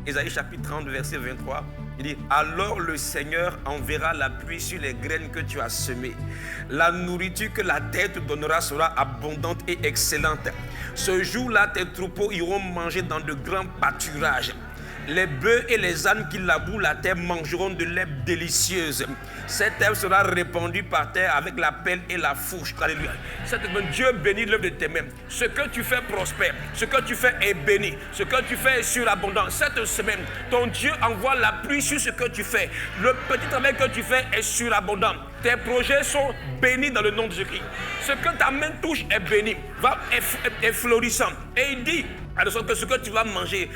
Ésaïe chapitre 30, verset 23. Il dit, alors le Seigneur enverra la pluie sur les graines que tu as semées. La nourriture que la terre te donnera sera abondante et excellente. Ce jour-là, tes troupeaux iront manger dans de grands pâturages. Les bœufs et les ânes qui labourent la terre mangeront de l'herbe délicieuse. Cette herbe sera répandue par terre avec la pelle et la fourche. Alléluia. Dieu bénit l'œuvre de tes mains. Ce que tu fais prospère. Ce que tu fais est béni. Ce que tu fais est surabondant. Cette semaine, ton Dieu envoie la pluie sur ce que tu fais. Le petit travail que tu fais est surabondant. Tes projets sont bénis dans le nom de Jésus-Christ. Ce que ta main touche est béni, est florissant. Et il dit, attention que ce que tu vas manger,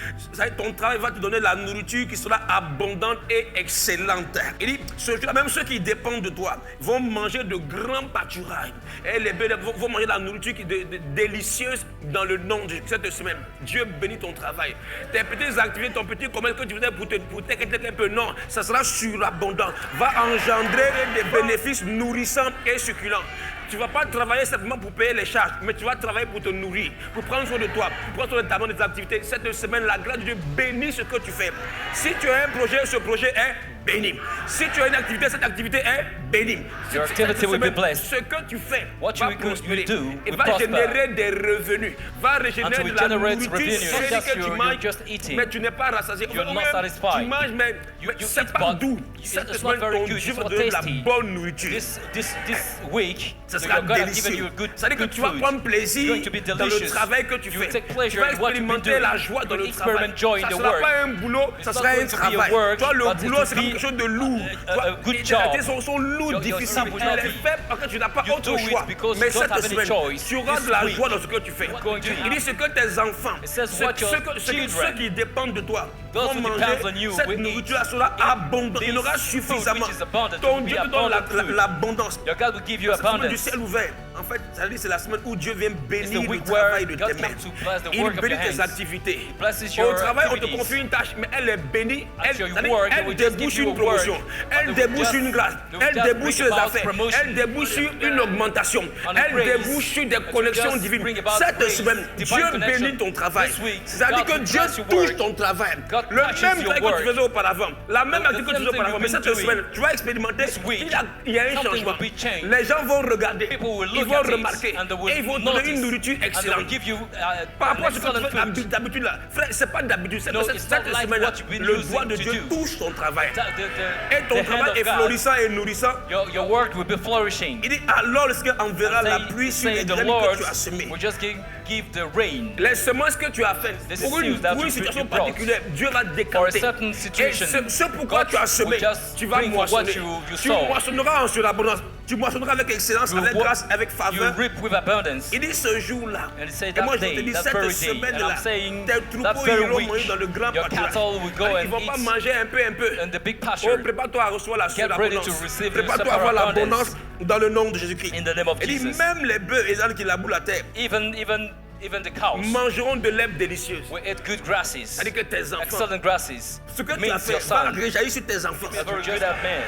ton travail va te donner la nourriture qui sera abondante et excellente. Il dit, ce jour-là, même ceux qui dépendent de toi vont manger de grands pâturages. Et les bébés vont manger de la nourriture qui est délicieuse dans le nom de cette semaine. Dieu bénit ton travail. Tes petites activités, ton petit commerce que tu faisais pour t'inquiéter un peu, non, ça sera surabondant. Va engendrer des bénéfices nourrissants et succulents. Tu ne vas pas travailler simplement pour payer les charges, mais tu vas travailler pour te nourrir, pour prendre soin de toi, pour prendre soin de ta main, de tes activités. Cette semaine, la grâce de Dieu bénit ce que tu fais. Si tu as un projet, ce projet est béni. Si tu as une activité, cette activité est bénie. Your activity will be blessed. Ce que tu fais What va you prospérer do et will va prosper. générer des revenus, va régénérer Until de it la generates nourriture revenue. solide Not just que tu you're manges, just eating. mais tu n'es pas rassasié. You're Ou not même, satisfied. tu manges, mais You c'est eat, pas but doux. it's Cette not semaine, very ton good, Dieu it's va not te donner de la tasty. bonne nourriture. This week, Ça you're sera going to give délicieux. you good, C'est-à-dire que good tu vas food. prendre It's plaisir going to be dans le delicious. travail que tu You fais. take Tu pleasure vas in what you've been expérimenter doing. la joie dans You le experiment travail. joy Ça in the ne sera work. pas un boulot, ça It's sera not un going to be a travail. work, Toi, le but it boulot, will c'est be quelque chose de lourd. a good Les job. activités sont lourdes, Your difficiles. job will Tu not les be- fais parce que tu n'as pas You autre do it choix. because Mais you don't cette have any semaine, choice. tu auras This de la week, joie dans ce que tu fais. what going to Il dit ce que tes enfants, It says what your ceux children, qui dépendent de toi, those vont who manger, depends on you cette will nourriture eat. sera abondante. Il y en aura This food suffisamment. which is abundant Ton will be Dieu te donne abundant food. l'abondance. Your God will give you La semaine du abundance. ciel ouvert. En fait, ça veut dire c'est la semaine où Dieu vient It's bénir the le week travail where de God tes mains. comes to bless the Il work of bénit your tes hands. activités. He blesses Au your travail, on te activities. confie une tâche, mais elle est bénie. Elle, At your c'est-à-dire, work, elle they will just débouche give you une a word. promotion. But Elle they will débouche just- une grâce. they will Elle just débouche bring sur les about affaires. promotion. Elle débouche sur une augmentation. On Elle grace. débouche sur des It will connexions just divines. bring about Cette grace, semaine, divine Dieu connection. bénit ton travail. This week, C'est-à-dire God que will Dieu bless your touche work. ton travail. God Le touches même your travail que work. tu faisais auparavant. La même The activité que tu same faisais auparavant. thing Mais you've cette been doing. semaine, tu vas expérimenter This week, il y a un something changement. will be changed. Les gens vont regarder. People will Ils look vont at it remarquer. and they will Et ils vont te donner notice. une nourriture And they will excellente. give you Par an rapport à ce que tu excellent fais food. d'habitude là, frère, c'est pas d'habitude, No, cette it's not like semaine what you've been le using doigt de to Dieu do. touche ton travail. The Et ton hand travail of est God, florissant et nourrissant. your work will be flourishing. Il dit alors le Seigneur enverra la pluie sur les Say the graines Lord que tu as semées. will just give the rain Les semences que tu as faites This pour is une, news that pour une you situation brought. particulière, Dieu va for a décanter. certain Et situation. ce pourquoi God tu as semé, will just tu vas bring for what moissonner. you Tu sow. moissonneras en surabondance. Tu moissonneras avec excellence, avec grâce, avec You faveur. reap with abundance. Il dit ce jour-là. And he said Et that moi je day, te dis that cette very day, semaine-là, and I'm saying tes that troupeaux very iront week, manger dans le grand your pâturage. cattle will go Ils and ne vont pas eat manger un peu. in the big Oh, pasture. prépare-toi à recevoir la Get ready to surabondance. receive the Prépare-toi à avoir superabundance. l'abondance dans le nom de Jésus-Christ. In the name of Il dit Jesus. même les bœufs et les ânes qui labourent la terre Even the cows mangeront de l'herbe délicieuse. will eat good grasses, C'est-à-dire que tes enfants, excellent grasses. ce que tu as Means fait your va son. réjaillir sur tes enfants. Every good that man.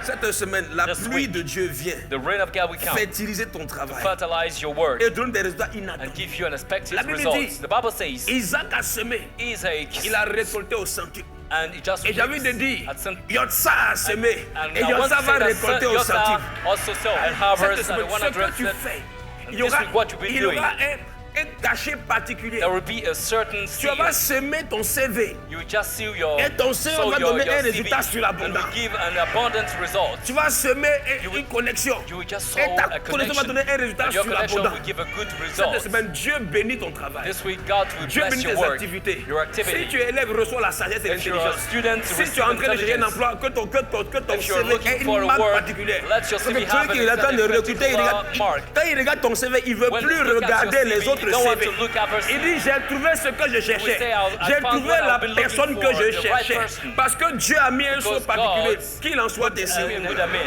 Cette semaine, la This pluie week, de Dieu vient The rain of God will come fertiliser ton to travail fertilize your work et donne des résultats and inattendus. give you unexpected La Bible results. dit- The Bible says Isaac a semé, Isaac il a récolté au centuple. and he just Et j'ai envie reaps de dire, at some- Yotsa a semé and et I want Yotsa to va say that récolter au Yosa centuple. also sow and Cette harvest at semaine, ce 100. que tu fais, il y This aura, week, what you've been il y aura doing. un cachet particulier. There will be a certain Tu seed. vas semer ton CV. You will just seal your, Et ton CV sow va your, donner your un CV résultat and surabondant. will give an abundant result. Tu vas semer une connexion. You will just sow Et ta a connexion va connection. donner un résultat And your connection surabondant. will give a good Cette result. semaine, Dieu bénit ton travail. This week, God will Dieu bless bénit your tes work, activités. your Si activity. tu es élève, reçois la sagesse et If you're a l'intelligence. student, Si tu es receive en train de gérer un intelligence. emploi, que ton If you're CV looking ait for une a marque work, particulière. let your Parce que CV celui have qui est en train de a recruter, il regarde, mark. quand il regarde ton CV, il ne veut When plus you look at your regarder CV, les autres you don't want CV. to look at her Il dit, j'ai trouvé ce que je cherchais. say, I J'ai found trouvé what la I've been looking personne for, que je the right cherchais. person. Parce que Dieu a mis un saut Because particulier. God Qu'il en soit ainsi. And good amen.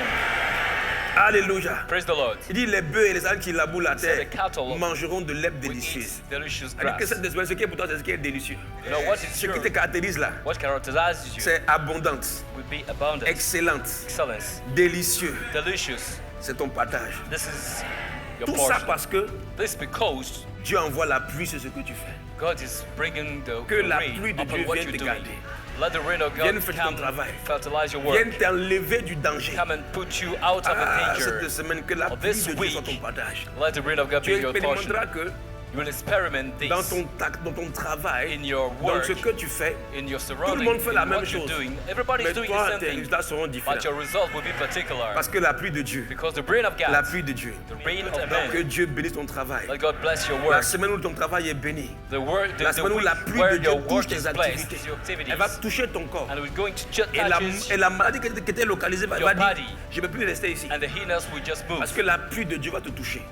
Alléluia. Praise the Lord. Il dit, les bœufs et les ânes qui labourent la So terre the cattle mangeront de l'herbe We délicieuse. eat delicious C'est-à-dire que grass. cette semaine, ce qui est pour toi, c'est ce qui est délicieux. You know what is Ce your, qui te caractérise là, what characterizes you c'est abondante, will be abundance, excellente, excellence, délicieux. delicious. C'est ton partage. This is your Tout ça portion. parce que This because Dieu envoie la pluie sur ce que tu fais. God is bringing the Que la rain pluie de upon Dieu what vienne you're te doing. garder. Let the rain of Vienne God faire ton come travail. fertilize your Viens work. t'enlever du danger. Come and put you out of a Cette danger. semaine, que la Or pluie this de Dieu week, soit ton partage. let the rain of God Tu be your portion. expérimenteras que You will experiment this dans ton travail, in your dans work, ce que tu fais, in your tout le surroundings, monde fait la in même what you're chose. doing. Everybody's Mais doing toi, the same tes thing. résultats seront différents. But your result will be particular. Parce que la pluie de Dieu, Because the rain of la God, pluie de Dieu, the rain of que man, Dieu bénisse ton travail. let God bless your La work. semaine où ton travail est béni, The work, la the semaine où week la pluie where de Dieu your touche work tes is activités, blessed, your activities, elle va toucher ton corps. and we're going to Et la maladie qui était localisée va your dire, body. je ne peux plus rester ici. And the healers will just move. Parce que la pluie de Dieu va te toucher.